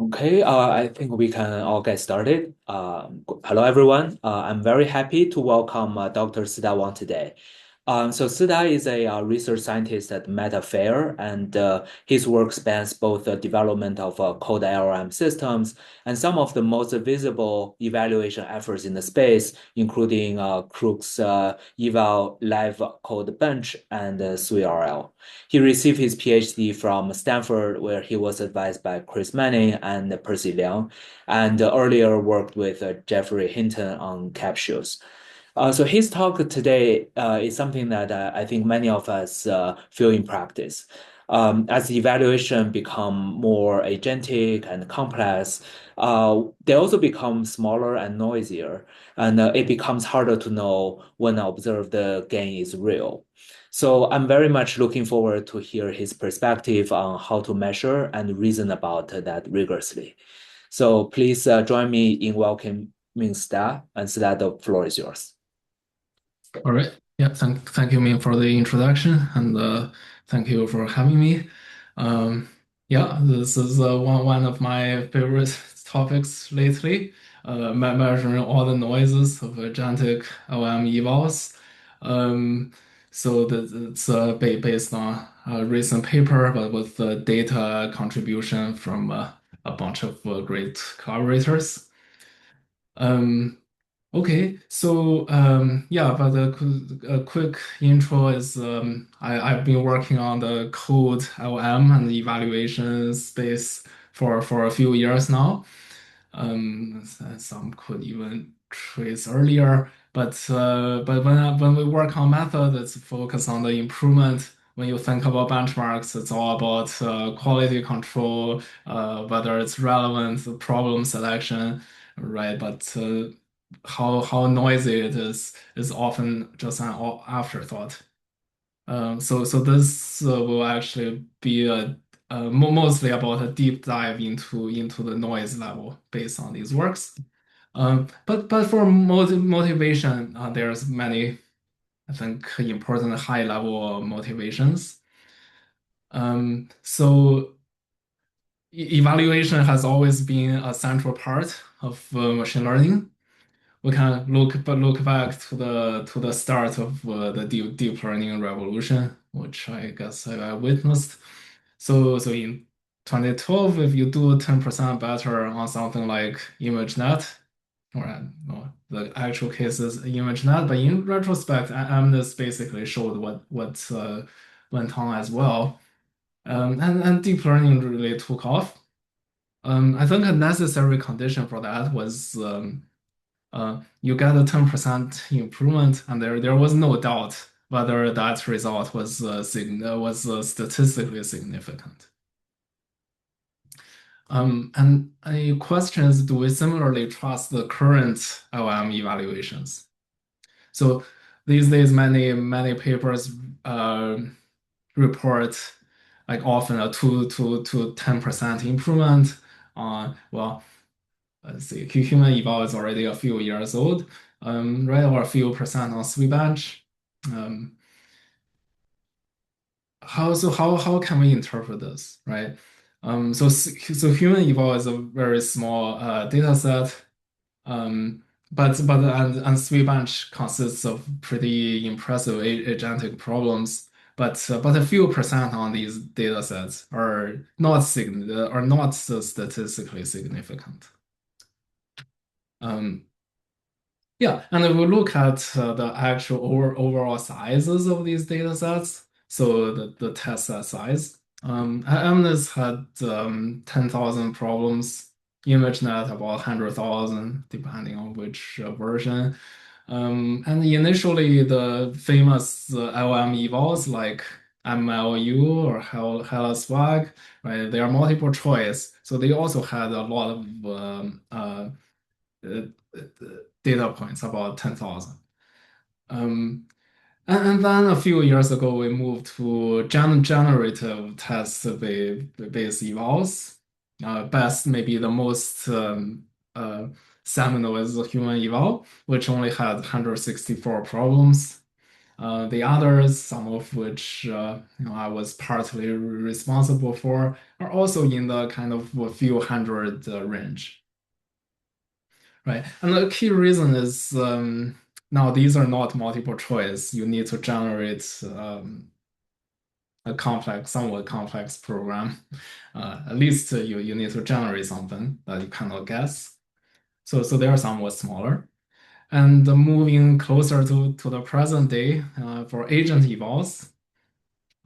Okay, I think we can all get started. Hello, everyone. I'm very happy to welcome Dr. Sida Wang today. So Sida is a research scientist at Meta Fair, and his work spans both the development of code LLM systems and some of the most visible evaluation efforts in the space, including Crook's eval live code bench and SwiRL. He received his PhD from Stanford, where he was advised by Chris Manning and Percy Liang, and earlier worked with Jeffrey Hinton on capsules. So his talk today is something that I think many of us feel in practice. As the evaluation become more agentic and complex, they also become smaller and noisier, and it becomes harder to know when observed gain is real. So I'm very much looking forward to hear his perspective on how to measure and reason about that rigorously. So please join me in welcoming Sta, and Sta, the floor is yours. All right. Yeah, thank you, Min, for the introduction, and thank you for having me. Um, yeah, this is one of my favorite topics lately, measuring all the noises of agentic LLM evals. Um, so it's based on a recent paper, but with the data contribution from a bunch of great collaborators. Um, Okay, so yeah, but a quick intro is I've been working on the code LM and the evaluation space for a few years now. Some could even trace earlier, but when we work on method, it's focused on the improvement. When you think about benchmarks, it's all about quality control, whether it's relevant, problem selection, right? But how noisy it is often just an afterthought. So this will actually be mostly about a deep dive into the noise level based on these works. But for motivation, there's many, I think, important high level motivations. So evaluation has always been a central part of machine learning. We can look back to the start of the deep learning revolution, which I guess I witnessed. So in 2012, if you do 10% better on something like ImageNet, or no, the actual case is ImageNet, but in retrospect, MNIST basically showed what went on as well. And deep learning really took off. I think a necessary condition for that was you get a 10% improvement, and there was no doubt whether that result was statistically significant. And a question is, do we similarly trust the current LM evaluations? So these days, many papers report like often a 2 to 10% improvement on, well, let's see, human eval is already a few years old, right? Or a few percent on SweetBench. Um, how can we interpret this, right? So human eval is a very small data set, and SweetBench consists of pretty impressive agentic problems. But a few percent on these data sets are not statistically significant. Um, Yeah, and if we look at the actual overall sizes of these data sets, so the test set size, MNIST had 10,000 problems, ImageNet about 100,000, depending on which version. And initially, the famous LM evals like MLU or HelloSwag, right? They are multiple choice, so they also had a lot of uh, data points, about 10,000. Um, and then a few years ago, we moved to generative test-based evals. Best, maybe the most seminal is the human eval, which only had 164 problems. The others, some of which I was partly responsible for, are also in the kind of a few hundred range, right? And the key reason is now these are not multiple choice. You need to generate a complex, somewhat complex program. At least you need to generate something that you cannot guess. So they are somewhat smaller. And moving closer to the present day, for agent evals,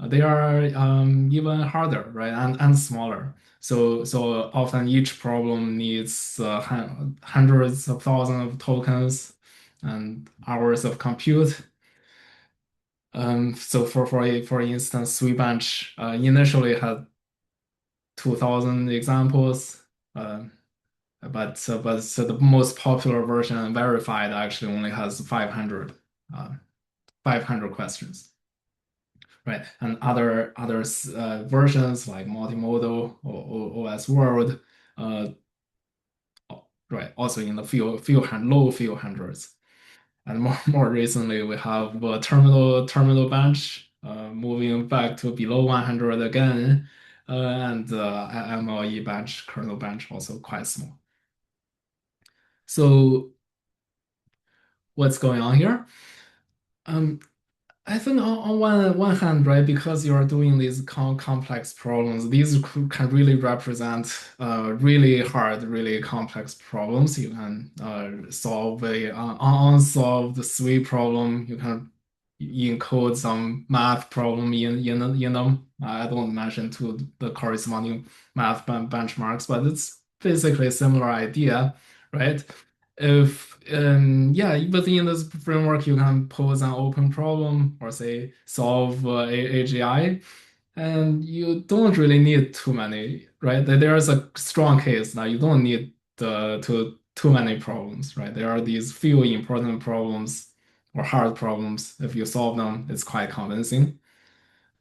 they are even harder, right? And smaller. So often each problem needs hundreds of thousands of tokens and hours of compute. So for instance, Sweetbench initially had 2,000 examples, uh, but so the most popular version verified actually only has 500, uh, 500 questions, right? And other versions like multimodal or OS World, uh, right, also in the low few hundreds. And more recently, we have terminal bench moving back to below 100 again, and MLE bench, kernel bench also quite small. So what's going on here? Um, I think on one hand, right, because you are doing these complex problems, these can really represent really hard, really complex problems. You can solve a unsolved sweet problem. You can encode some math problem in them. I don't mention to the corresponding math benchmarks, but it's basically a similar idea, right? If yeah, within this framework, you can pose an open problem or say solve AGI, and you don't really need too many, right? There is a strong case that you don't need too many problems, right? There are these few important problems or hard problems. If you solve them, it's quite convincing.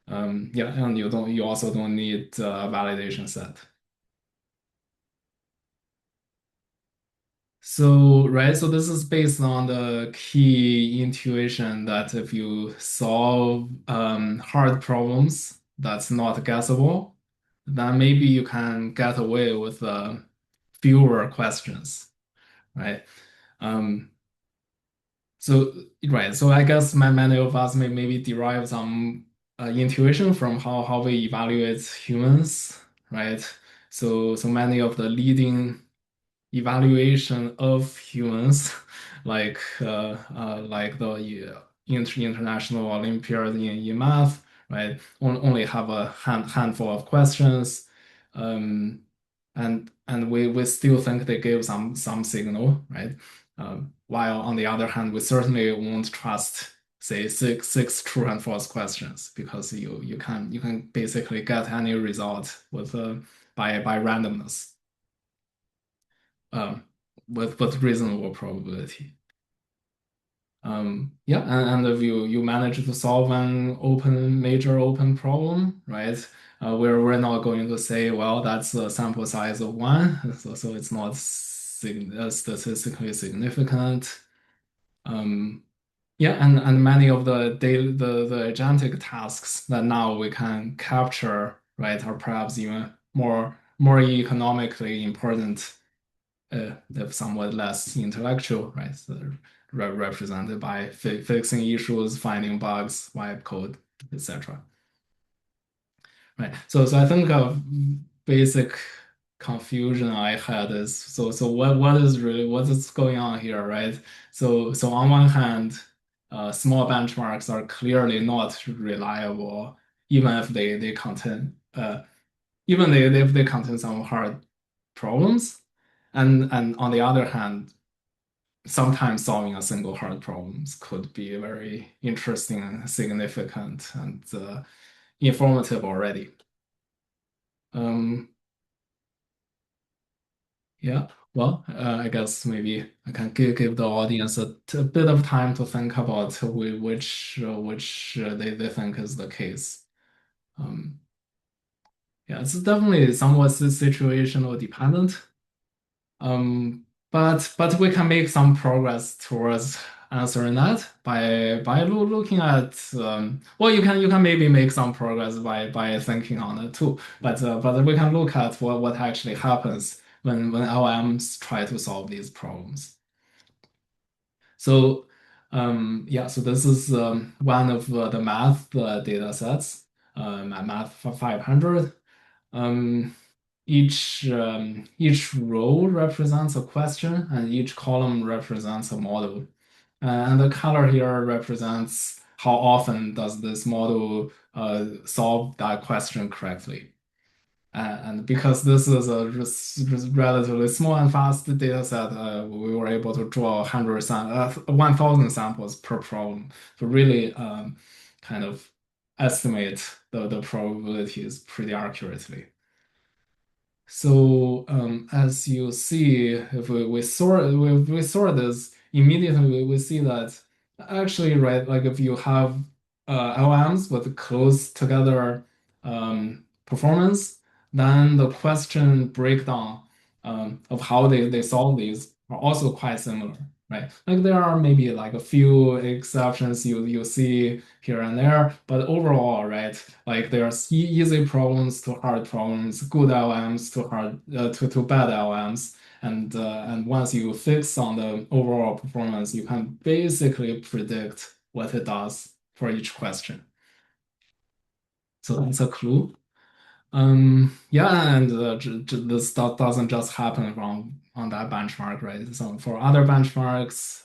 Yeah, and you also don't need a validation set. So, right, so this is based on the key intuition that if you solve hard problems that's not guessable, then maybe you can get away with fewer questions, right? Um, so, right, so I guess many of us may maybe derive some intuition from how we evaluate humans, right? So many of the leading evaluation of humans, like the International Olympiad in math, right? Only have a handful of questions, um, and we still think they give some signal, right? While on the other hand, we certainly won't trust, say, six true and false questions because you can basically get any result with by randomness um, with reasonable probability. Yeah, and if you manage to solve an major open problem, right? We're not going to say, well, that's a sample size of one, so it's not statistically significant. Um, yeah, and many of the agentic tasks that now we can capture, right, are perhaps even more economically important they're somewhat less intellectual, right? So they're represented by fixing issues, finding bugs, wipe code, etc. Right. So I think a basic confusion I had is so what is going on here, right? So on one hand, small benchmarks are clearly not reliable, even if they contain if they contain some hard problems. And on the other hand, sometimes solving a single hard problems could be very interesting and significant and informative already. Um, yeah, well, I guess maybe I can give the audience a bit of time to think about which they think is the case. Um, yeah, it's definitely somewhat situational dependent. But we can make some progress towards answering that by looking at well, you can maybe make some progress by thinking on it too, but we can look at what actually happens when LMs try to solve these problems. So yeah, so this is one of the math data sets, math 500. Um, each row represents a question, and each column represents a model. And the color here represents how often does this model solve that question correctly. And because this is a relatively small and fast data set, we were able to draw 1,000 samples per problem to really kind of estimate the probabilities pretty accurately. So as you see, if we sort this immediately, we see that actually, right, like if you have LMs with close together performance, then the question breakdown of how they solve these are also quite similar, right? Like there are maybe like a few exceptions you see here and there, but overall, right, like there's easy problems to hard problems, good LMs to hard to bad LMs, and once you fix on the overall performance, you can basically predict what it does for each question. So that's a clue. Yeah, and this doesn't just happen on that benchmark, right? So for other benchmarks,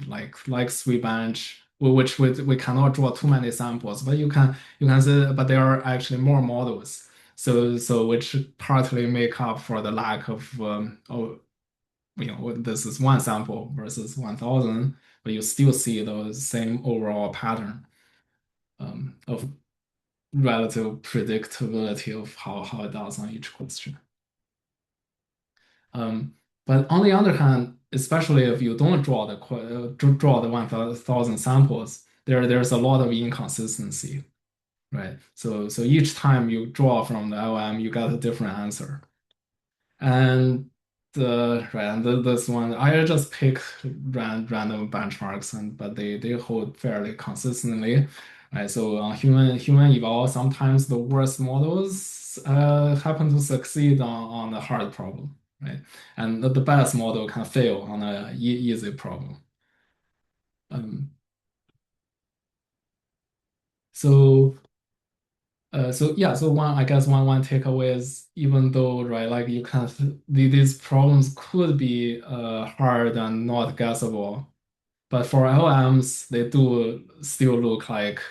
like SweetBench, which we cannot draw too many samples, but you can see, but there are actually more models. So which partly make up for the lack of this is one sample versus 1,000, but you still see the same overall pattern of relative predictability of how it does on each question. Um, but on the other hand, especially if you don't draw the 1,000 samples, there's a lot of inconsistency, right? So each time you draw from the LM, you get a different answer. And this one I just pick random benchmarks, but they hold fairly consistently. Right, so on human eval, sometimes the worst models happen to succeed on a hard problem, right? And the best model can fail on a easy problem. Um, so so yeah, so one I guess one takeaway is even though right like you can these problems could be hard and not guessable, but for LMs they do still look like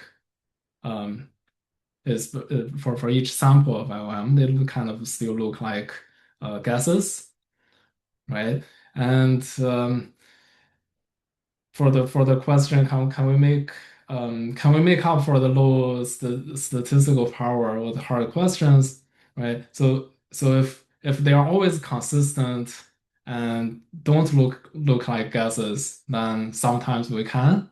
um is for each sample of LM they kind of still look like guesses, right? And for the question, can we make up for the low statistical power with hard questions, right? So if they are always consistent and don't look like guesses, then sometimes we can,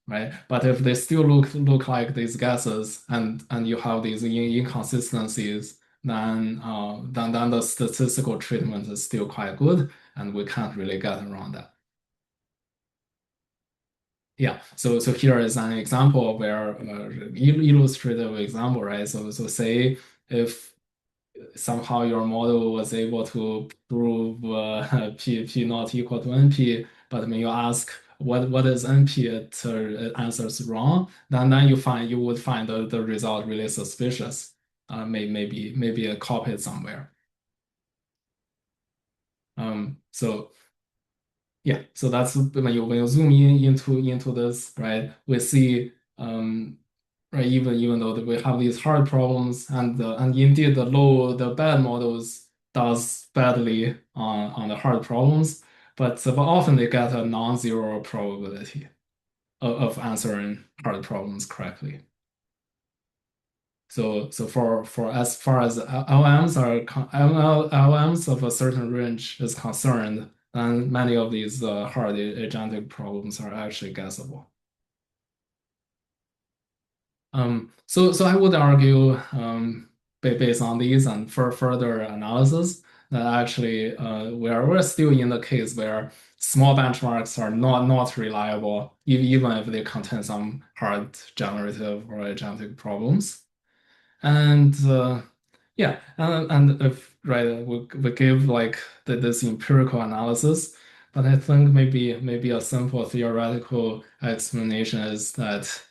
right? But if they still look like these guesses and you have these inconsistencies, then the statistical treatment is still quite good, and we can't really get around that. Yeah, so here is an example where illustrative example, right? So say if somehow your model was able to prove p not equal to np, but when you ask what is np, it answers wrong. Then you would find the result really suspicious. Maybe a copied somewhere. So yeah, so that's when you zoom into this, right? We see right even though that we have these hard problems and indeed the bad models does badly on the hard problems, but often they get a non-zero probability of answering hard problems correctly. So for as far as LMs of a certain range is concerned, then many of these hard agentic problems are actually guessable. So I would argue, based on these and for further analysis, that actually we're still in the case where small benchmarks are not reliable, even if they contain some hard generative or agentic problems. And yeah, and if right, we give like this empirical analysis, but I think maybe a simple theoretical explanation is that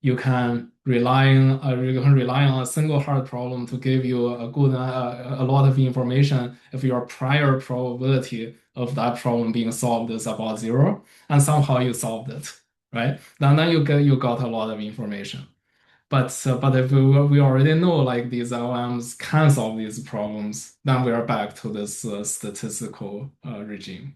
you can rely on a single hard problem to give you a lot of information if your prior probability of that problem being solved is about zero, and somehow you solved it, right? Then you got a lot of information. But if we already know like these LMs can solve these problems, then we are back to this statistical regime.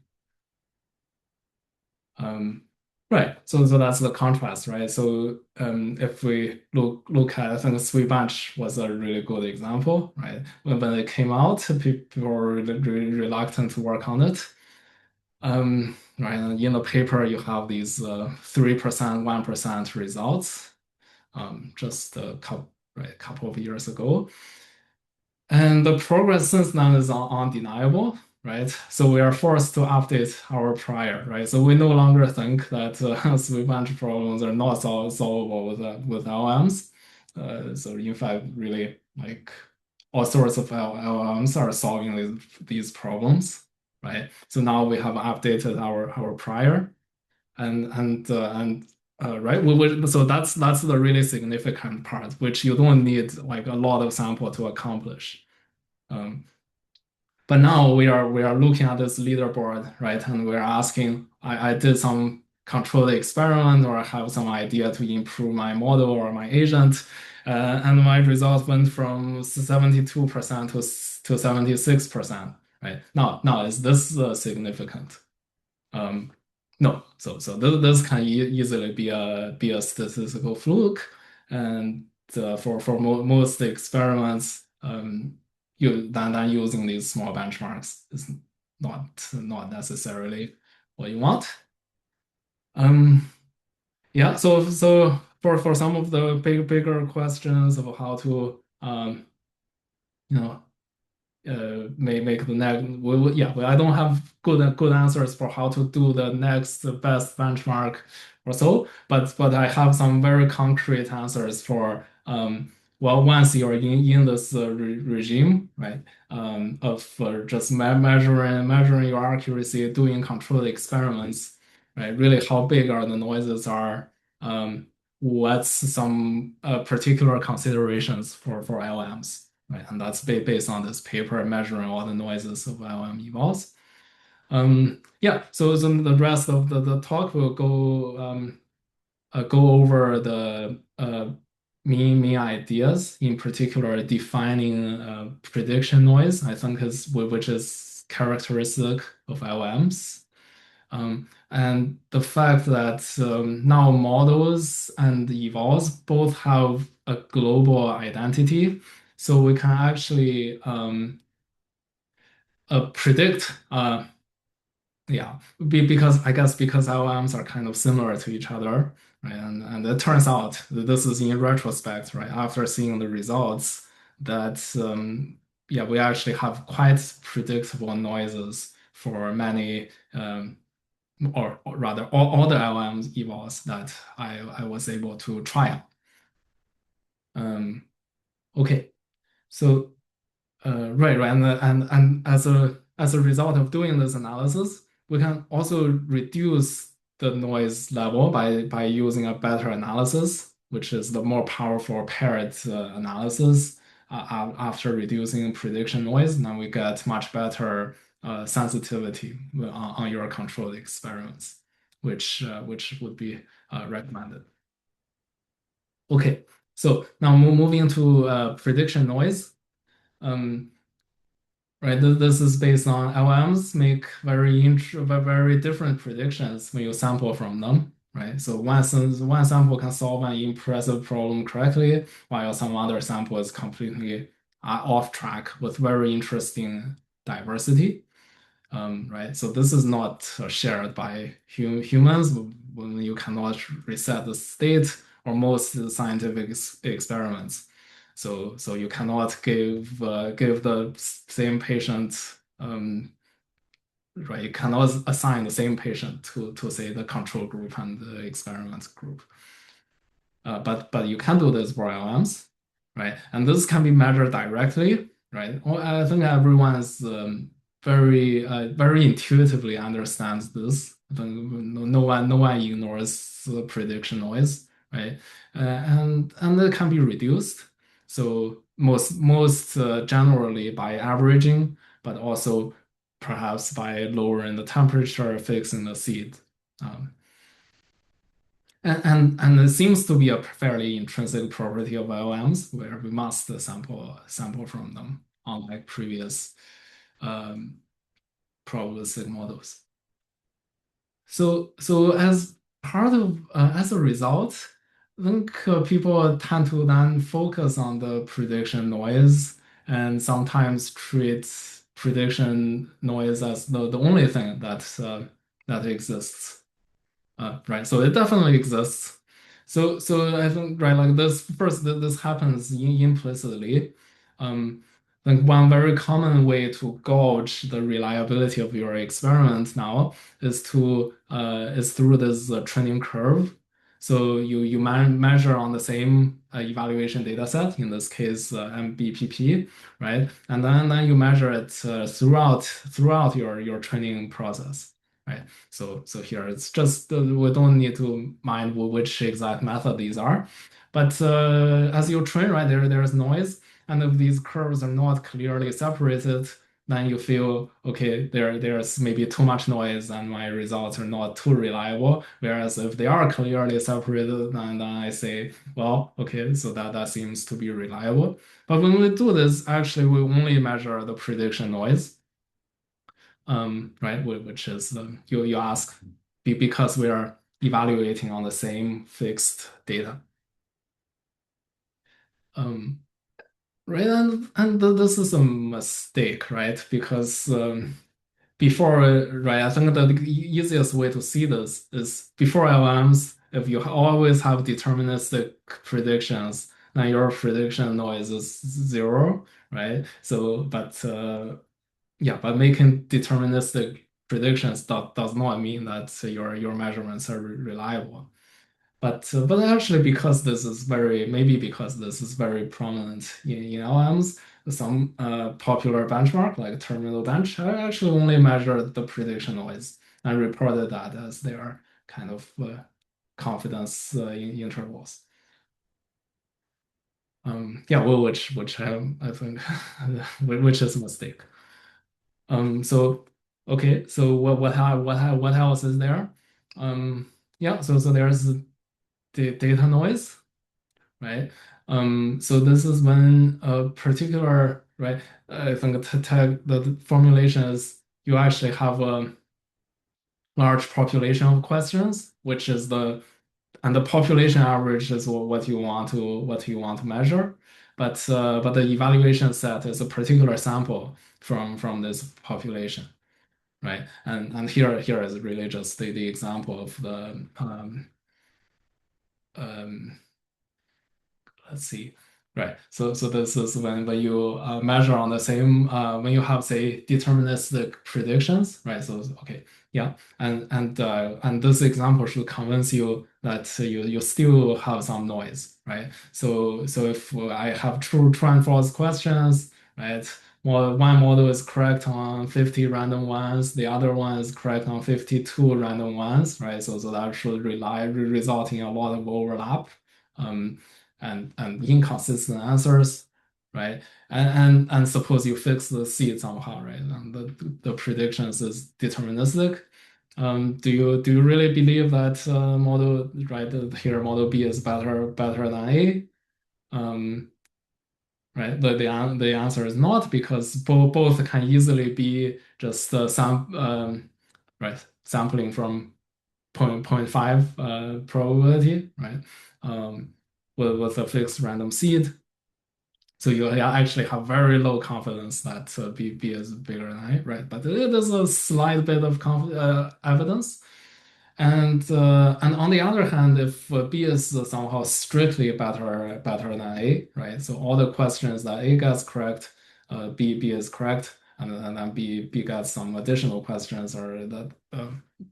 Um, right. So that's the contrast, right? So if we look at, I think Sweet Bench was a really good example, right? When it came out, people were really reluctant to work on it. Right. And in the paper, you have these 3%, 1% results, just a couple of years ago. And the progress since then is undeniable, right? So we are forced to update our prior, right? So we no longer think that sweep bench problems are not solvable with LMs. So in fact, really, like all sorts of LLMs are solving these problems, right? So now we have updated our prior, and right, so that's the really significant part, which you don't need like a lot of sample to accomplish. Um, but now we are looking at this leaderboard, right? And we're asking, I did some controlled experiment or I have some idea to improve my model or my agent, and my result went from 72% to 76%, right? Now is this significant? Um, no, so this can easily be a statistical fluke, and for most experiments, you then using these small benchmarks is not necessarily what you want. Um, yeah, so for some of the bigger questions of how to you know may make the next yeah, well, I don't have good answers for how to do the next best benchmark or so, but I have some very concrete answers for well, once you're in this regime, right, of just measuring your accuracy, doing controlled experiments, right, really how big are the noises are, what's some particular considerations for LMs, right? And that's based on this paper measuring all the noises of LLM evals. Yeah, so then the rest of the talk will go over the main ideas, in particular defining prediction noise, I think is which is characteristic of LMs. And the fact that now models and evals both have a global identity, so we can actually predict yeah, because I guess because LLMs are kind of similar to each other, right? And it turns out that this is in retrospect, right? After seeing the results, that yeah, we actually have quite predictable noises for many or rather all the LLMs evals that I was able to try out. Okay, so right, and as a result of doing this analysis, we can also reduce the noise level by using a better analysis, which is the more powerful paired analysis. After reducing prediction noise, then we get much better sensitivity on your controlled experiments, which would be recommended. Okay, so now moving to prediction noise. Um, Right, this is based on LMs make very different predictions when you sample from them, right? So one sample can solve an impressive problem correctly, while some other sample is completely off track with very interesting diversity. Right, so this is not shared by humans when you cannot reset the state or most scientific experiments. So you cannot give the same patient right? You cannot assign the same patient to say the control group and the experiment group. But you can do this for LMs, right? And this can be measured directly, right? Well, I think everyone is very intuitively understands this. I think no one ignores the prediction noise, right? And it can be reduced. So most generally by averaging, but also perhaps by lowering the temperature, fixing the seed. Um, and it seems to be a fairly intrinsic property of LLMs where we must sample from them, unlike previous um, probabilistic models. So as a result, I think people tend to then focus on the prediction noise and sometimes treat prediction noise as the only thing that exists. Right. So it definitely exists. So I think right like this first this happens implicitly. I think one very common way to gauge the reliability of your experiment now is through this training curve. So you measure on the same evaluation data set, in this case MBPP, right? And then you measure it throughout your training process, right? So here it's just we don't need to mind which exact method these are. But as you train, right, there's noise. And if these curves are not clearly separated, then you feel, okay, there's maybe too much noise and my results are not too reliable. Whereas if they are clearly separated, then I say, well, okay, so that seems to be reliable. But when we do this, actually, we only measure the prediction noise, right? Which is you ask because we are evaluating on the same fixed data. Um, right, and this is a mistake, right? Because before, right, I think the easiest way to see this is before LMs, if you always have deterministic predictions, then your prediction noise is zero, right? So, but yeah, but making deterministic predictions does not mean that your measurements are reliable. But actually, because this is maybe because this is very prominent in LMs, some popular benchmark like terminal bench I actually only measured the prediction noise and reported that as their kind of confidence intervals. Yeah, well, which I think which is a mistake. So okay, so what else is there? Yeah, so there's the data noise, right? So this is when a particular, right? I think the formulation is you actually have a large population of questions, which is and the population average is what you want to measure. But the evaluation set is a particular sample from this population, right? And here is really just the example of the um, let's see. Right. So this is when you measure on the same when you have say deterministic predictions, right? So okay, yeah, and this example should convince you that you still have some noise, right? So if I have true and false questions, right? Well, one model is correct on 50 random ones, the other one is correct on 52 random ones, right? So that should result in a lot of overlap. Um, and inconsistent answers, right? And suppose you fix the seed somehow, right? And the predictions is deterministic. Do you really believe that model right here model B is better than A? Um, right? The answer is not because both can easily be just right sampling from point 0.5 probability, right? Um, with a fixed random seed. So you actually have very low confidence that B is bigger than A, right? But it is a slight bit of evidence. And on the other hand, if B is somehow strictly better than A, right? So all the questions that A gets correct, B is correct, and then B got some additional questions, or that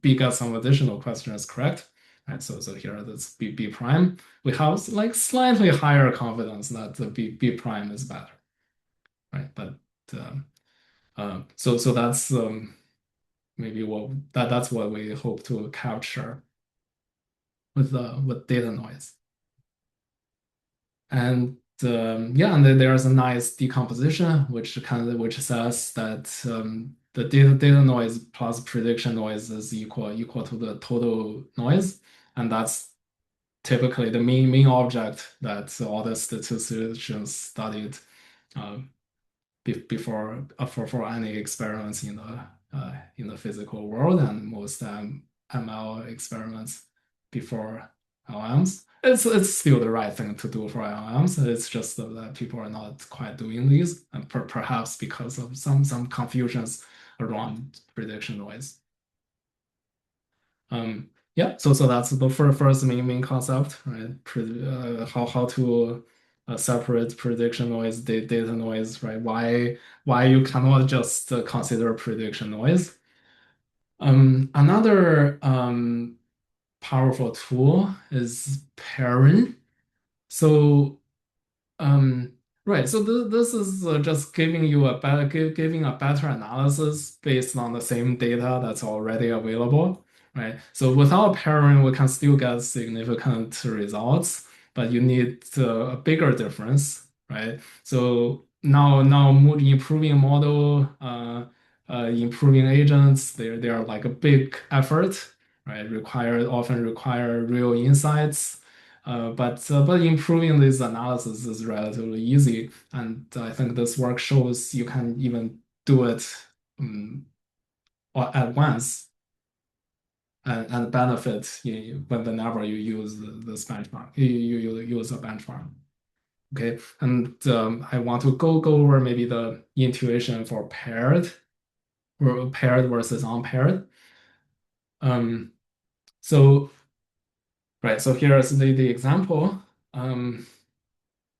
B got some additional questions correct. Right, so here that's B prime. We have like slightly higher confidence that the B prime is better, right? But so that's maybe that's what we hope to capture with data noise. And yeah, and then there's a nice decomposition which says that the data noise plus prediction noise is equal to the total noise, and that's typically the main object that all the statisticians studied uh, before for any experiments in the physical world, and most ML experiments before LLMs. It's still the right thing to do for LLMs. It's just that people are not quite doing these, and perhaps because of some confusions around prediction noise. Yeah, so that's the first main concept, right? How to separate prediction noise, data noise, right? Why you cannot just consider prediction noise. Another powerful tool is pairing. So um, right. So this is just giving you a giving a better analysis based on the same data that's already available, right? So without pairing, we can still get significant results, but you need a bigger difference, right? So now improving model, improving agents, they are like a big effort, right? Often require real insights. But improving this analysis is relatively easy, and I think this work shows you can even do it um, at once and benefit whenever you use this benchmark. You use a benchmark. Okay, and I want to go over maybe the intuition for paired or paired versus unpaired. Um, so right, so here's the example.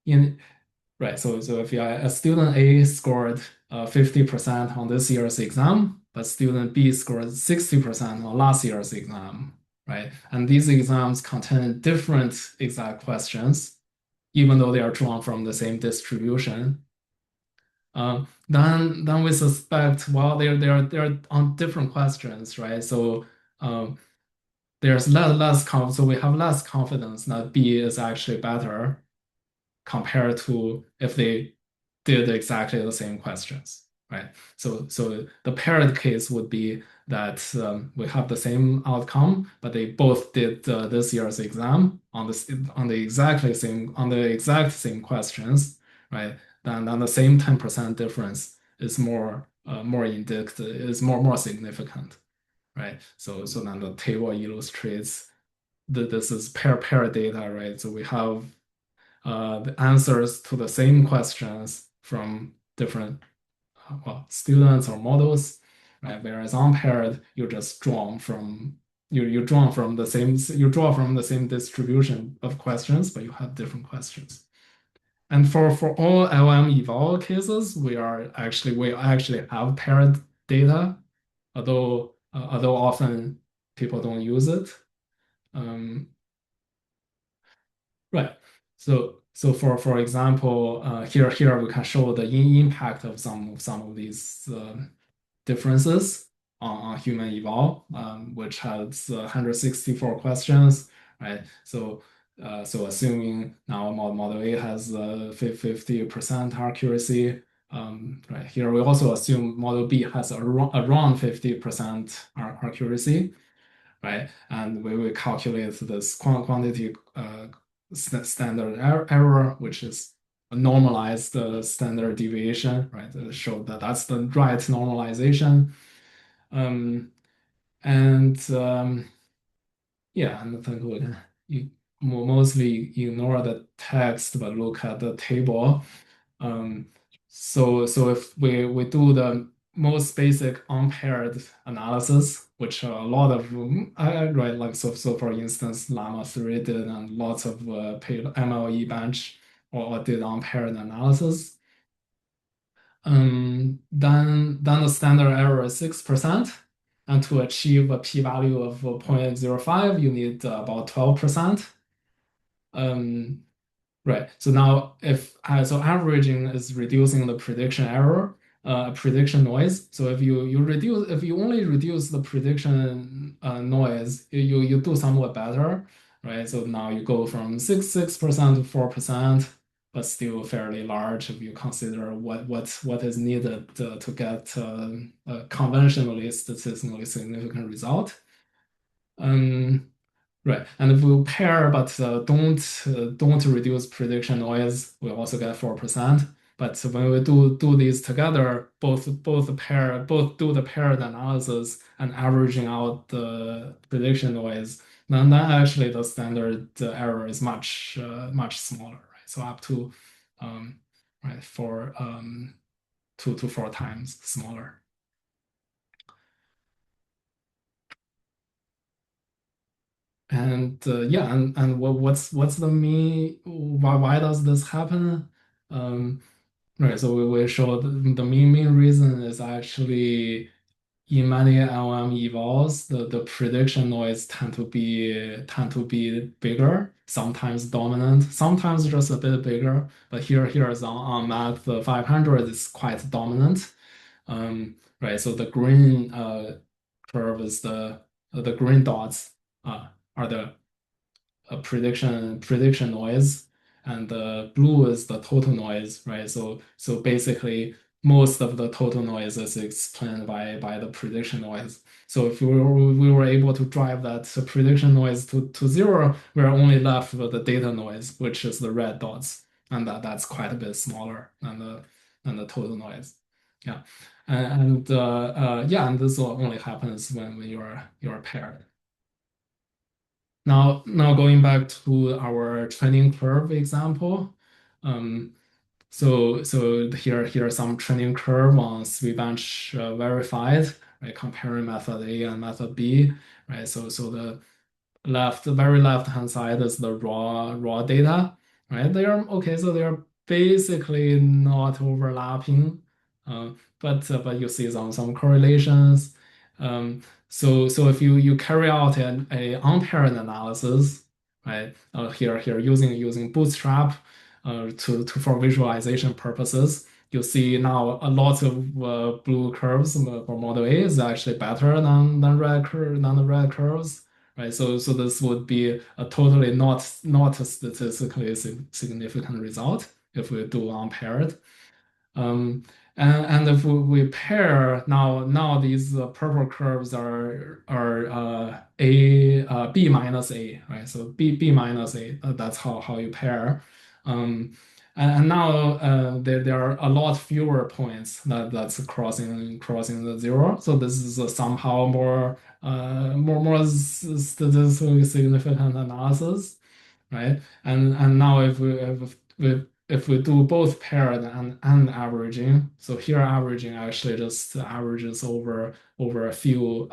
In Right. So if a student A scored 50% on this year's exam, but student B scored 60% on last year's exam, right? And these exams contain different exact questions, even though they are drawn from the same distribution. Then we suspect, well, they're on different questions, right? So there's so we have less confidence that B is actually better compared to if they did exactly the same questions, right? So the paired case would be that we have the same outcome, but they both did this year's exam on the exact same questions, right? Then the same 10% difference is more indicative, is more significant, right? So then the table illustrates that this is pair data, right? So we have the answers to the same questions from different students or models, right? Whereas unpaired, you just draw from you draw from the same distribution of questions, but you have different questions. And for all LM eval cases, we actually have paired data, although often people don't use it. Um, Right. So for example, here we can show the impact of some of these differences on human eval, which has 164 questions, right? So assuming now model A has 50% accuracy, right? Here we also assume model B has around 50% accuracy, right? And we will calculate this quantity standard error, which is a normalized standard deviation, right? To show that that's the right normalization. Um, and yeah, and I think we you mostly ignore the text but look at the table. Um, so if we do the most basic unpaired analysis, which a lot of I write like so for instance, Llama 3 did and lots of paid MLE bench or did unpaired analysis. Then the standard error is 6%. And to achieve a p-value of 0.05, you need about 12%. Um, Right. So now if so averaging is reducing the prediction error, prediction noise. So if you only reduce the prediction noise, you do somewhat better, right? So now you go from 6% to 4%, but still fairly large if you consider what is needed to get a conventionally statistically significant result. Um, Right. And if we pair but don't reduce prediction noise, we also get 4%. But when we do these together, both do the paired analysis and averaging out the prediction noise, then actually the standard error is much smaller, right? So up to um, right for 2 to 4 times smaller. And yeah, and what's the mean? Why does this happen? Um, right, so we show the main reason is actually in many LLM evals, the prediction noise tend to be bigger, sometimes dominant, sometimes just a bit bigger. But here is on Math 500 is quite dominant. Right, so the green curve is the green dots are the prediction noise, and the blue is the total noise, right? So basically, most of the total noise is explained by the prediction noise. So if we were able to drive that prediction noise to zero, we're only left with the data noise, which is the red dots, and that's quite a bit smaller than the total noise. Yeah, and this only happens when you're paired. Now going back to our training curve example. Um, so here are some training curve on three bench verified, right? Comparing method A and method B, right? So the very left-hand side is the raw data, right? They are okay, so they are basically not overlapping, uh, but you see some correlations. Um, so if you carry out a unpaired analysis, right? Here using Bootstrap, to for visualization purposes, you see now a lot of blue curves for model A is actually better than the red curves, right? So this would be a totally not a statistically significant result if we do unpaired. Um, and if we pair now these purple curves are a b minus a, right? So b minus a, that's how you pair. Um, and now there are a lot fewer points that's crossing the zero. So this is a somehow more statistically significant analysis, right? And now if we do both paired and averaging, so here averaging actually just averages over a few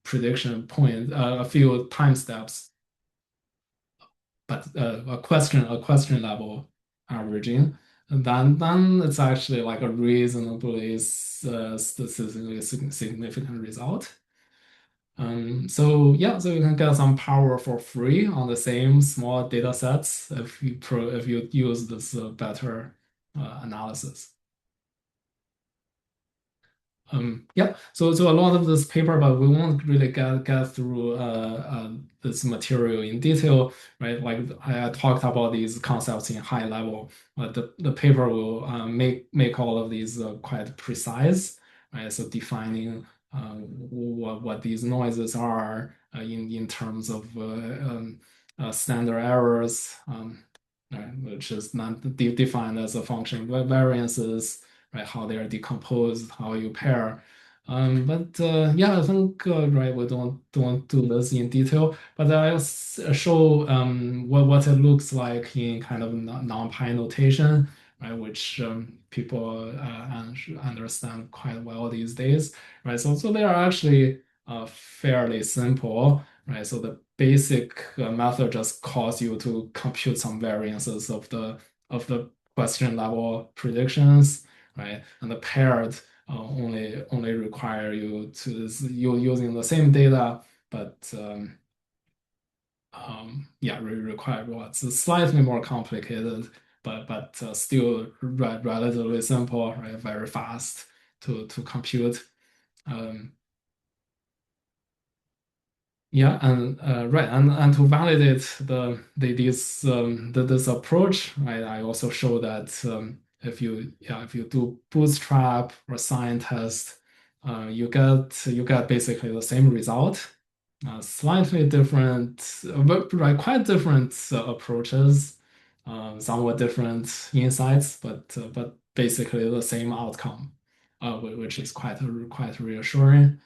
prediction points, a few time steps, but a question level averaging, and then it's actually like a reasonably statistically significant result. So yeah, so you can get some power for free on the same small data sets if you use this better analysis. Yeah, so a lot of this paper, but we won't really get through this material in detail, right? Like I talked about these concepts in high level, but the paper will make all of these quite precise, right? So defining what these noises are in terms of standard errors, right? Which is not defined as a function of variances, right? How they are decomposed, how you pair. But yeah, I think right, we don't do this in detail, but I'll show what it looks like in kind of non-pi notation, right? Which people understand quite well these days, right? So they are actually fairly simple, right? So the basic method just calls you to compute some variances of the question level predictions, right? And the paired only require you to you using the same data, but yeah, require what's slightly more complicated, but still relatively simple, right? Very fast to compute. Um, Yeah, and right, and to validate this approach, right, I also show that if you do bootstrap or sign test, you get basically the same result, slightly different, but right, quite different approaches, somewhat different insights, but basically the same outcome, which is quite reassuring.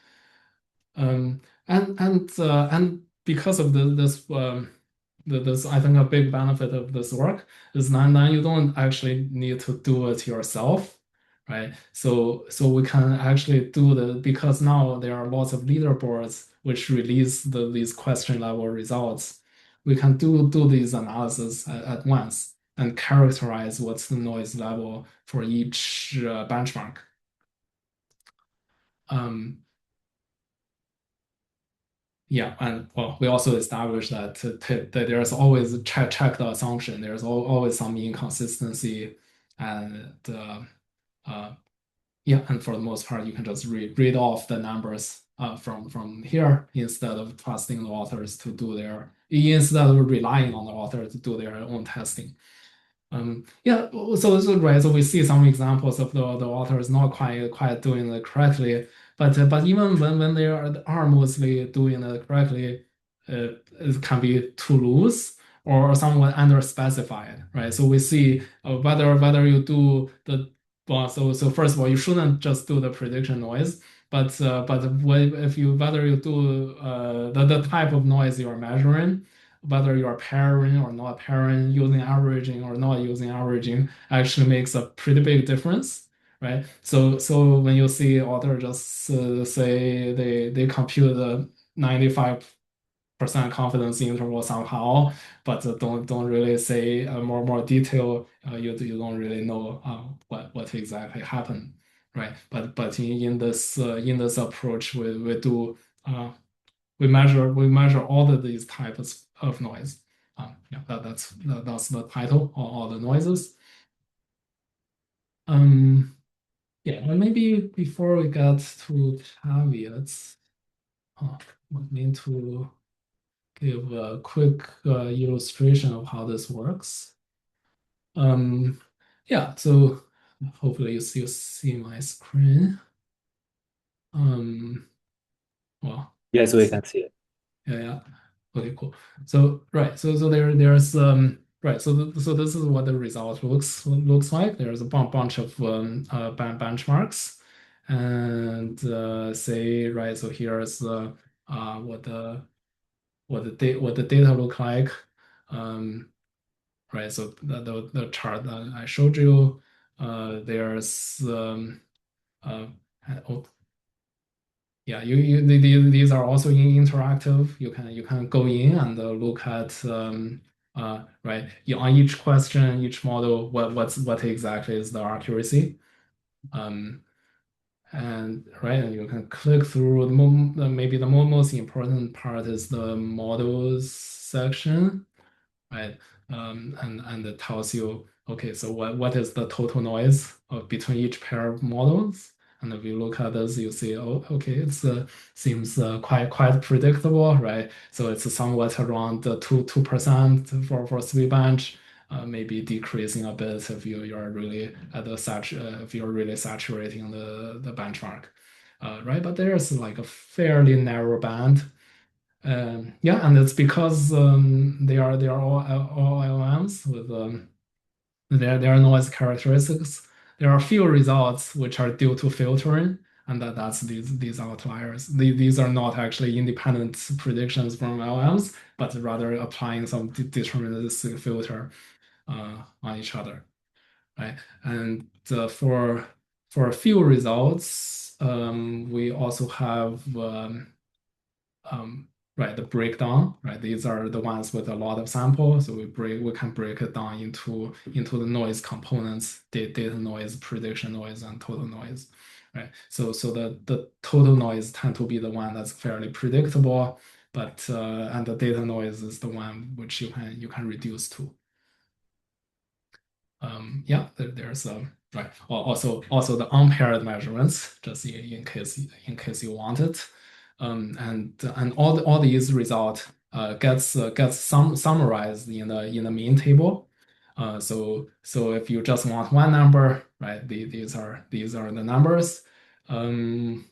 Um, and because of this, I think a big benefit of this work is now you don't actually need to do it yourself, right? So we can actually do the because now there are lots of leaderboards which release these question level results. We can do these analysis at once and characterize what's the noise level for each benchmark. Um, Yeah, and well, we also established that that there's always a check the assumption. There's always some inconsistency, and uh, yeah, and for the most part, you can just read off the numbers from here instead of trusting the authors to do their instead of relying on the author to do their own testing. Yeah, right, so we see some examples of the authors not quite doing it correctly, but even when they are mostly doing it correctly, it can be too loose or somewhat underspecified, right? So we see whether you do the well, so first of all, you shouldn't just do the prediction noise, if you whether you do the type of noise you are measuring, whether you are pairing or not pairing, using averaging or not using averaging actually makes a pretty big difference, right? So when you see author just say they compute the 95% confidence interval somehow, but don't really say more detail, you don't really know what exactly happened, right? But in this approach, we do uh, we measure all of these types of noise. Yeah, that's the title, all the noises. Um, yeah, and maybe before we get to caveats, we need to give a quick illustration of how this works. Um, yeah, so hopefully you still see my screen. Um, well, Yes, we can see it. yeah, yeah. Okay, cool. So right, so there's right, so this is what the result looks like. There's a bunch of benchmarks, and say right. So here's what what the data look like. Um, right. So the chart that I showed you. There's uh, oh, yeah, these are also interactive. You can go in and look at right on each question, each model, what exactly is the accuracy, um, and right, and you can click through maybe the most important part is the models section, right? And it tells you, okay, so what is the total noise between each pair of models? And if you look at this, you see, oh, okay, it's seems quite predictable, right? So it's somewhat around the 2% for three bench, maybe decreasing a bit if you're really at the if you're really saturating the benchmark, right? But there's like a fairly narrow band. Yeah, and it's because they are all LLMs with their noise characteristics. There are few results which are due to filtering, and that's these outliers. These are not actually independent predictions from LLMs, but rather applying some deterministic filter on each other, right? And for a few results, we also have um, right, the breakdown, right? These are the ones with a lot of samples. So we can break it down into the noise components, data noise, prediction noise, and total noise, right? So the total noise tend to be the one that's fairly predictable, but and the data noise is the one which you can reduce to. Yeah, there's right. Also the unpaired measurements, just in case you want it. And all these result gets summarized in the mean table. So if you just want one number, right? These are the numbers. Um,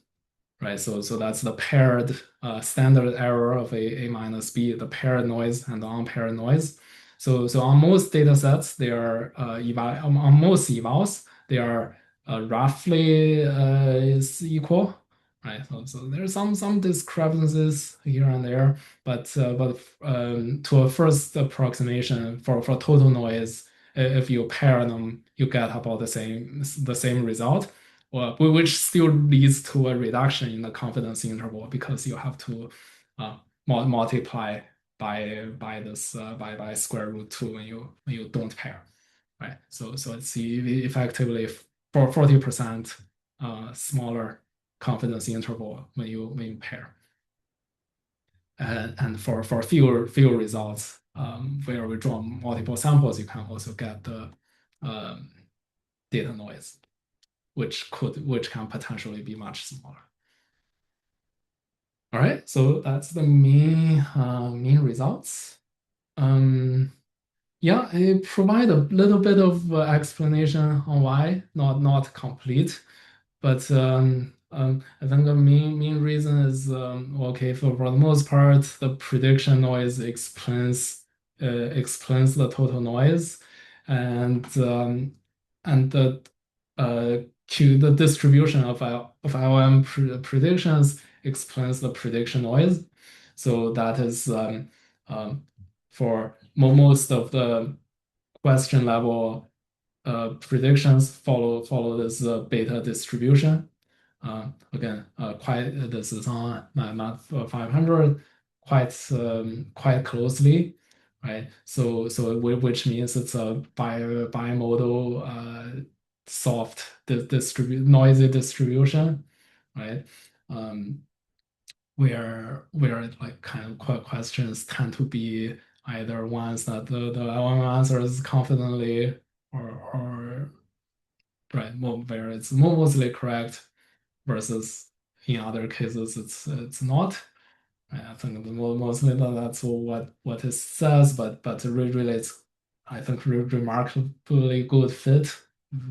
right? So that's the paired standard error of A minus B, the paired noise and the unpaired noise. So on most data sets, they are on most evals, they are roughly is equal, right? So there's some discrepancies here and there, but to a first approximation for total noise, if you pair them, you get about the same result, well, which still leads to a reduction in the confidence interval because you have to multiply by square root 2 when you don't pair, right? So it's effectively for 40% smaller confidence interval when you pair, and for fewer results where we draw multiple samples, you can also get the um, data noise, which can potentially be much smaller. All right, so that's the main results. Um, yeah, I provide a little bit of explanation on why, not complete. But I think the main reason is okay, for the most part, the prediction noise explains the total noise, and the the distribution of LLM predictions explains the prediction noise. So that is for most of the question level predictions follow this beta distribution. Again, this is on Math 500 quite closely, right? Which means it's a bimodal soft noisy distribution, right? Um, where like kind of questions tend to be either ones that the LM answers confidently, or right, where it's mostly correct versus in other cases it's not. I think mostly that's what it says, but really it's, I think, remarkably good fit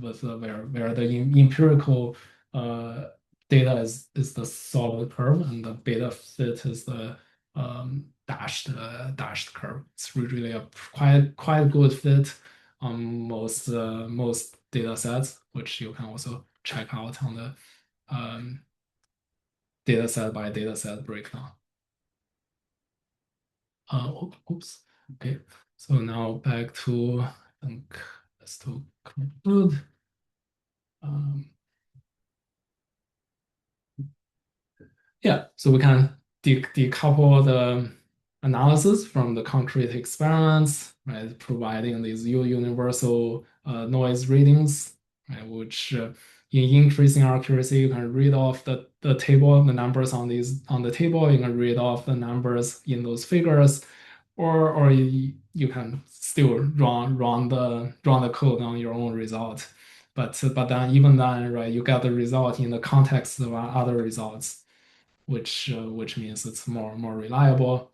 with where the empirical uh, data is the solid curve and the beta fit is the dashed curve. It's really a quite good fit on most data sets, which you can also check out on the data set by data set breakdown. Oops. Okay. So now back to, I think, let's to conclude. Um, yeah, so we can decouple the analysis from the concrete experiments, right? Providing these universal noise readings, right? Which in increasing accuracy, you can read off the table, the numbers on the table. You can read off the numbers in those figures, or you can still run the code on your own result. But then even then, right, you get the result in the context of other results, which means it's more reliable.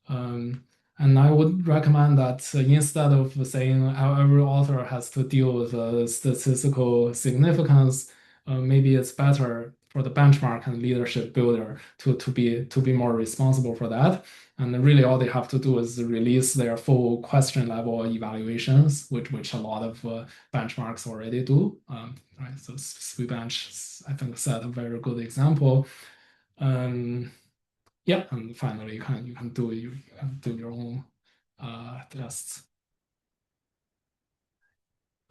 Um, and I would recommend that instead of saying every author has to deal with statistical significance, maybe it's better for the benchmark and leadership builder to be more responsible for that. And really, all they have to do is release their full question level evaluations, which a lot of benchmarks already do. Right, so SweetBench, I think, set a very good example. Um, yeah, and finally, you can do your own tests.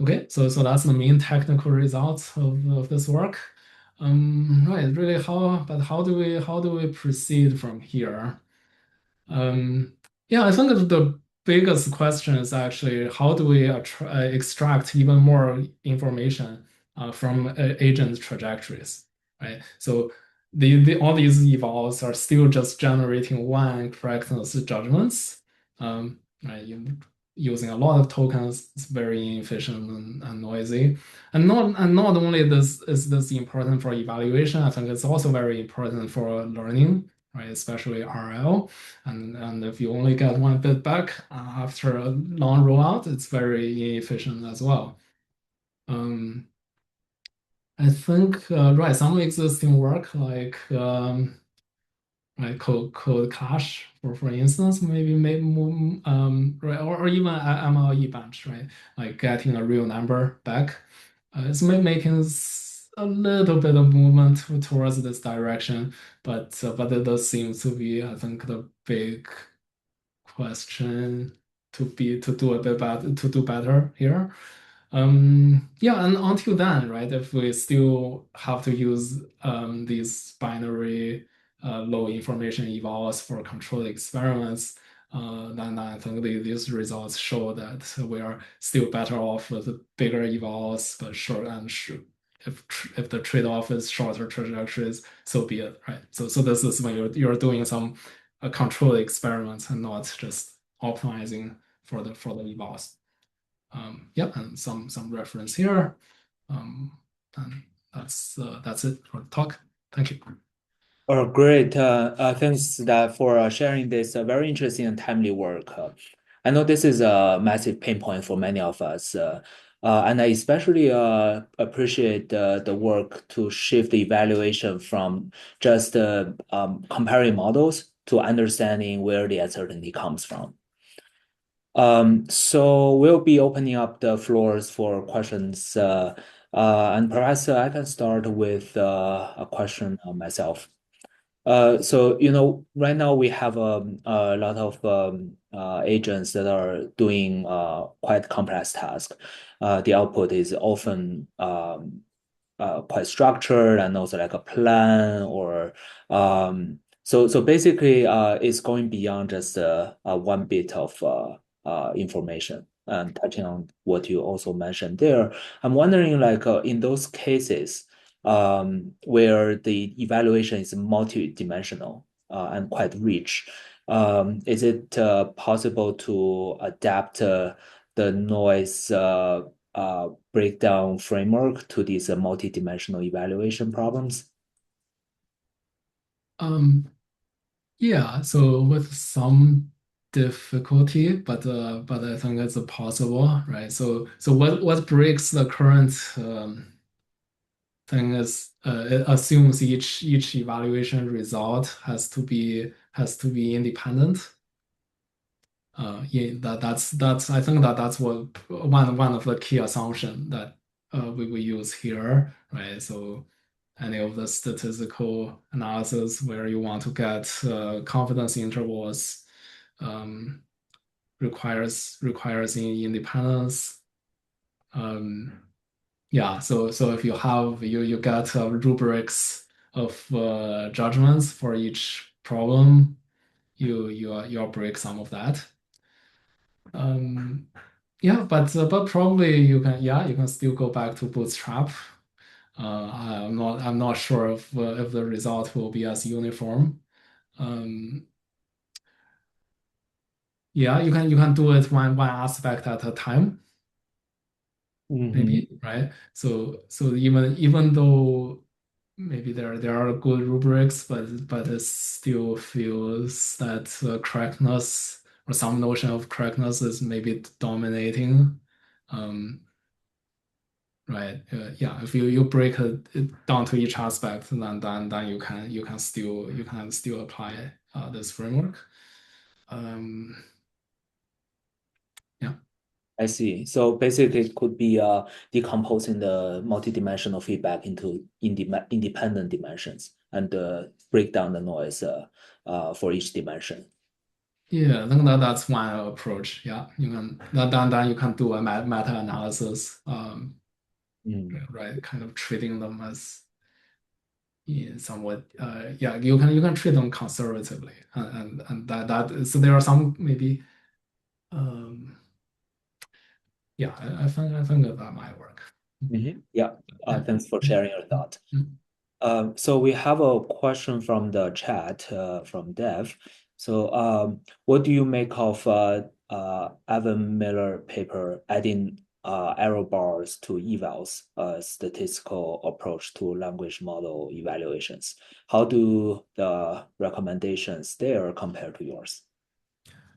Okay, so that's the main technical results of this work. Right, really, how do we proceed from here? Um, yeah, I think that the biggest question is actually how do we extract even more information from agent trajectories, right? So all these evals are still just generating one correctness judgments, right? Using a lot of tokens, it's very inefficient and noisy. And not only this is this important for evaluation, I think it's also very important for learning, right? Especially RL. And if you only get one bit back after a long rollout, it's very inefficient as well. Um, I think right, some existing work like right, code cache for instance, maybe more, right, or even MLE bench, right, like getting a real number back. It's making a little bit of movement towards this direction, but it does seem to be, I think, the big question to do a bit better to do better here. Yeah, and until then, right, if we still have to use these binary low information evals for controlled experiments, then I think these results show that we are still better off with bigger evals, but short and short. If the trade-off is shorter trajectories, so be it, right? So this is when you're doing some controlled experiments and not just optimizing for the evals. Yep, and some reference here. And that's it for the talk. Thank you. Oh, great. Thanks that for sharing this very interesting and timely work. I know this is a massive pain point for many of us, and I especially appreciate the work to shift the evaluation from just comparing models to understanding where the uncertainty comes from. So we'll be opening up the floors for questions, and perhaps I can start with a question myself. Right now we have a lot of agents that are doing quite complex tasks. The output is often quite structured and also like a plan or so basically it's going beyond just one bit of information. And touching on what you also mentioned there, I'm wondering like in those cases where the evaluation is multidimensional and quite rich. Is it possible to adapt the noise breakdown framework to these multidimensional evaluation problems? Um, yeah, so with some difficulty, but I think it's possible, right? So what breaks the current thing is it assumes each evaluation result has to be independent. Yeah, that's I think that's what one of the key assumption that we use here, right? So any of the statistical analysis where you want to get confidence intervals um, requires independence. Um, yeah, so if you get rubrics of judgments for each problem, you'll break some of that. Um, yeah, but probably you can still go back to Bootstrap. I'm not sure if the result will be as uniform. Um, yeah, you can do it one aspect at a time, Hmm. maybe, right? So even though maybe there are good rubrics, but it still feels that correctness or some notion of correctness is maybe dominating. Um, right? Yeah, if you break it down to each aspect, then you can still apply this framework. Um, yeah. I see. So basically, it could be decomposing the multidimensional feedback into independent dimensions and break down the noise for each dimension. Yeah, I think that's one approach. Yeah, then you can do a meta-analysis, Mm. right? Kind of treating them as. in somewhat yeah, you can treat them conservatively, and that so there are some maybe um yeah, I think that might work. Yeah. Yeah. Thanks for Mm, sharing your mm, thought. mm. So we have a question from the chat from Dev. So what do you make of Evan Miller paper adding error bars to evals, statistical approach to language model evaluations? How do the recommendations there compare to yours?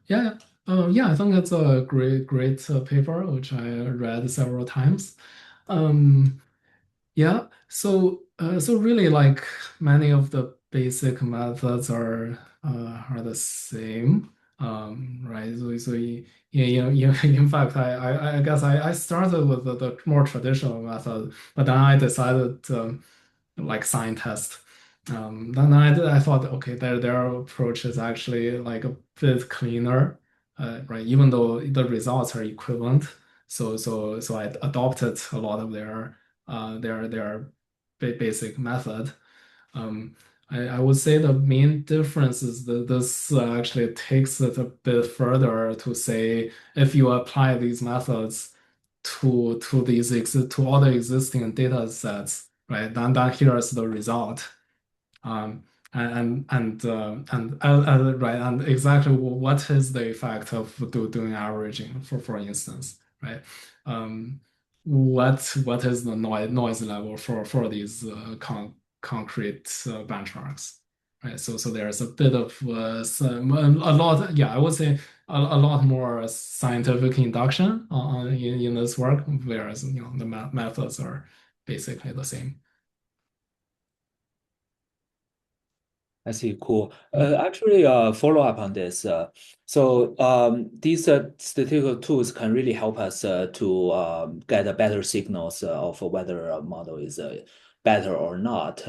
Yeah, yeah, I think it's a great paper which I read several times. Um, Yeah, so really like many of the basic methods are the same, right? In fact, I guess I started with the more traditional method, but then I decided like sign test. Then I thought, okay, their approach is actually like a bit cleaner, right? Even though the results are equivalent, so I adopted a lot of their basic method. Um, I would say the main difference is that this actually takes it a bit further to say if you apply these methods to all the existing data sets, right? Then here's the result. Um, right, and exactly what is the effect of doing averaging, for instance, right? Um, what is the noise level for these concrete benchmarks, right? So there's a bit of a lot, yeah, I would say a lot more scientific induction in this work, whereas the methods are basically the same. I see, cool. Mm. Actually, follow up on this. These statistical tools can really help us to get a better signals of whether a model is better or not.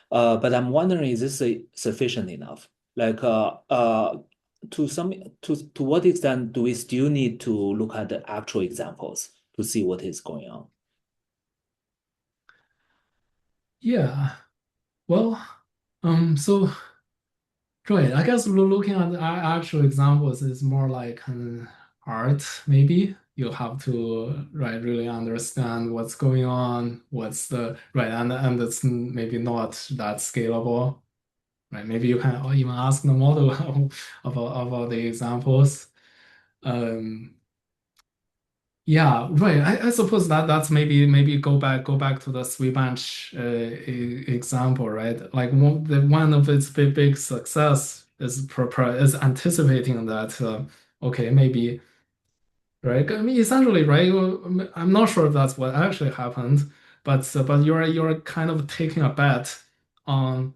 But I'm wondering, is this sufficient enough? Like, to some to what extent do we still need to look at the actual examples to see what is going on? Yeah. Well, so right, I guess looking at the actual examples is more like an art, maybe. You have to right really understand what's going on, what's the right, and it's maybe not that scalable, right? Maybe you can even ask the model about the examples. Um, yeah, right. I suppose that's maybe go back to the sweet bench example, right? Like one of its big success is is anticipating that okay, maybe right. I mean essentially right. I'm not sure if that's what actually happened, but you're kind of taking a bet on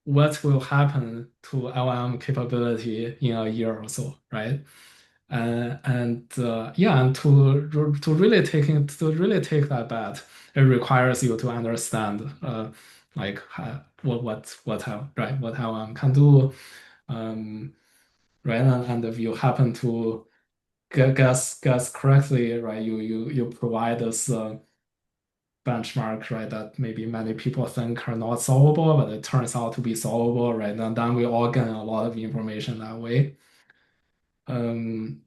what will happen to LM capability in a year or so, right? And yeah, and to really take that bet, it requires you to understand like what how can do, um, right? And if you happen to guess correctly, right, you provide this benchmark, right, that maybe many people think are not solvable, but it turns out to be solvable, right? And then we all get a lot of information that way. Um,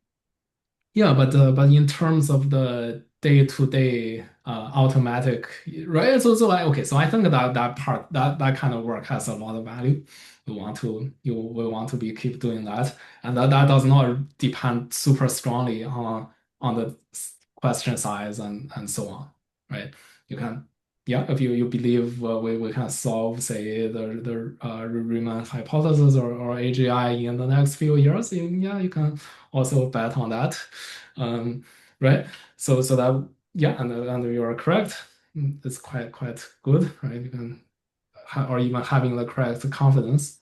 Yeah, but in terms of the day-to-day automatic, right? So okay, so I think that part that kind of work has a lot of value. We want to be keep doing that, and that does not depend super strongly on the question size and so on, right? You can yeah, if you believe we can solve say the Riemann hypothesis or AGI in the next few years, yeah, you can also bet on that. Um, right? So that yeah, and you are correct. It's quite good, right? You can or even having the correct confidence.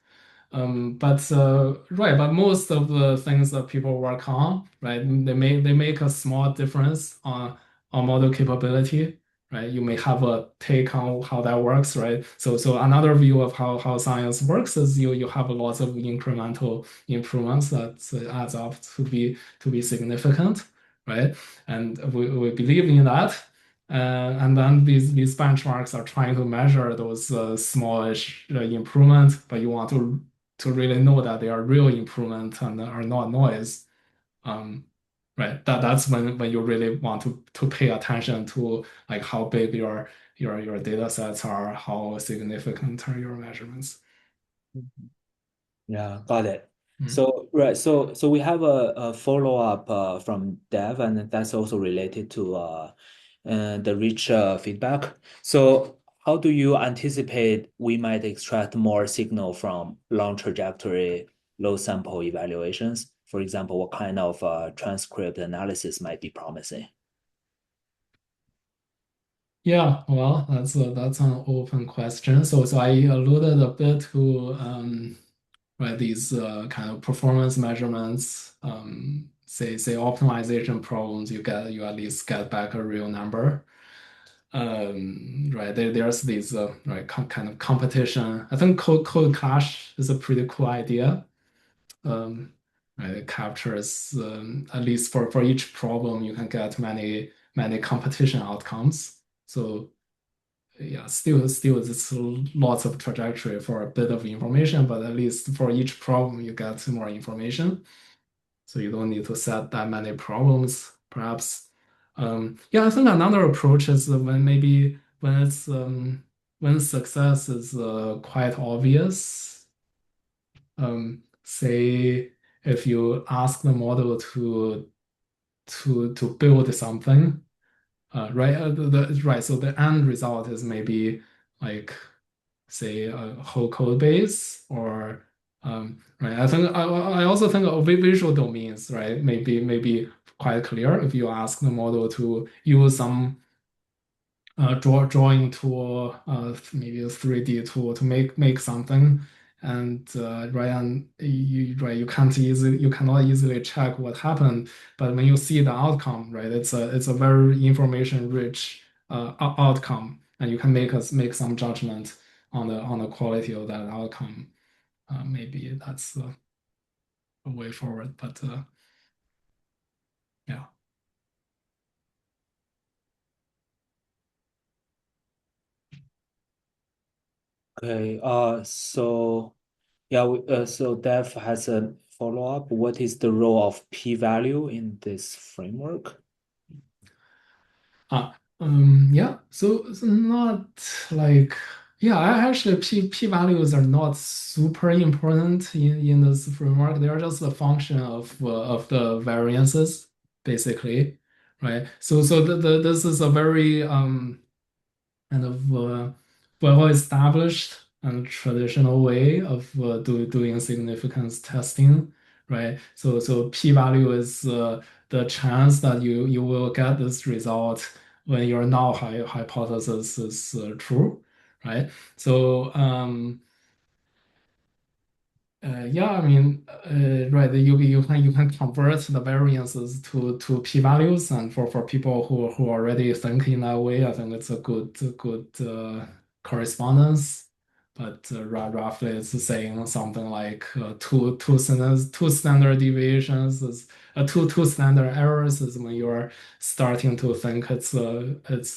But most of the things that people work on, right? They make a small difference on model capability, right? You may have a take on how that works, right? So another view of how science works is you have a lot of incremental improvements that adds up to be significant, right? And we believe in that. And then these benchmarks are trying to measure those smallish improvements, but you want to really know that they are real improvement and are not noise. Um, right. That's when you really want to pay attention to like how big your data sets are, how significant are your measurements. Yeah, got it. Mm. So right, so we have a follow-up from Dev, and that's also related to the rich feedback. So how do you anticipate we might extract more signal from long trajectory, low sample evaluations? For example, what kind of transcript analysis might be promising? Yeah, well, that's an open question. So I alluded a bit to right these kind of performance measurements. Say optimization problems, you at least get back a real number. Right there's these right kind of competition. I think code cache is a pretty cool idea. Um, right, it captures at least for each problem you can get many competition outcomes. So yeah, still it's lots of trajectory for a bit of information, but at least for each problem you get more information. So you don't need to set that many problems, perhaps. Yeah, I think another approach is when maybe when success is quite obvious. Say if you ask the model to build something, right? Right. So the end result is maybe like say a whole code base or right. I also think of visual domains, right? Maybe quite clear if you ask the model to use some drawing tool, maybe a 3D tool to make something. And you you cannot easily check what happened, but when you see the outcome, right, it's a very information rich outcome, and you can make some judgment on the quality of that outcome. Maybe that's a way forward, but yeah. Okay, so yeah, so Dev has a follow-up. What is the role of p-value in this framework? Yeah, so not like, yeah, actually p values are not super important in this framework. They are just a function of the variances, basically, right? So this is a very kind of well-established and traditional way of doing significance testing, right? So p-value is the chance that you will get this result when your null hypothesis is true, right? So yeah, I mean, right, you can convert the variances to p-values, and for people who already think in that way, I think it's a good correspondence. But roughly, it's saying something like two standard deviations is two standard errors is when you're starting to think it's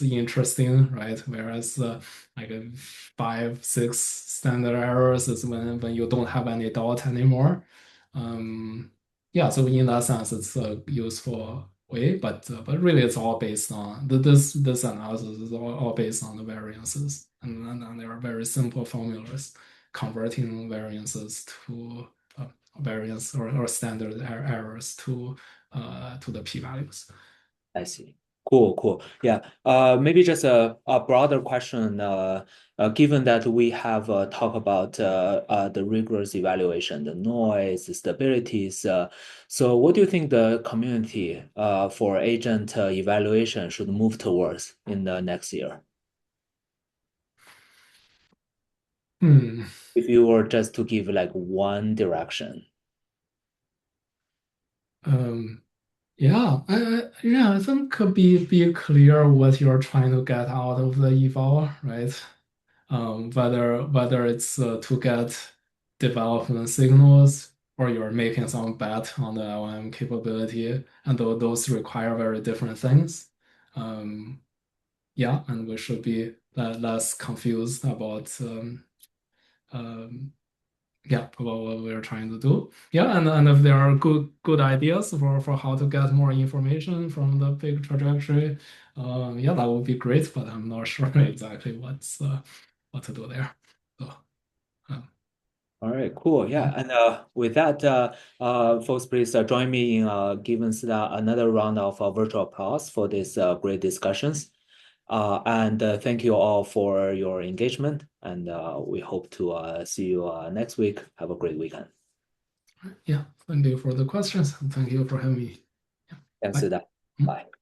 interesting, right? Whereas like a 5, 6 standard errors is when you don't have any doubt anymore. Yeah, so in that sense, it's a useful way, but really, it's all based on this analysis is all based on the variances, and there are very simple formulas converting variances to variance or standard errors to the p-values. I see. Cool, cool. Yeah. Maybe just a broader question. Given that we have talked about the rigorous evaluation, the noise, the stabilities. So what do you think the community for agent evaluation should move towards in the next year? Hmm. If you were just to give like one direction. Um, Yeah, yeah, I think could be clear what you're trying to get out of the eval, right? Whether it's to get development signals or you're making some bet on the LM capability, and those require very different things. Um, yeah, and we should be less confused about yeah, about what we're trying to do. Yeah, and if there are good ideas for how to get more information from the big trajectory, yeah, that would be great. But I'm not sure exactly what to do there. So um, All right, cool. Yeah, mhm. and with that, folks, please join me in giving Sida another round of virtual applause for these great discussions. And thank you all for your engagement, and we hope to see you next week. Have a great weekend. Yeah, thank you for the questions and thank you for having me. Yeah, Thanks, bye. Sida. Mhm. Bye.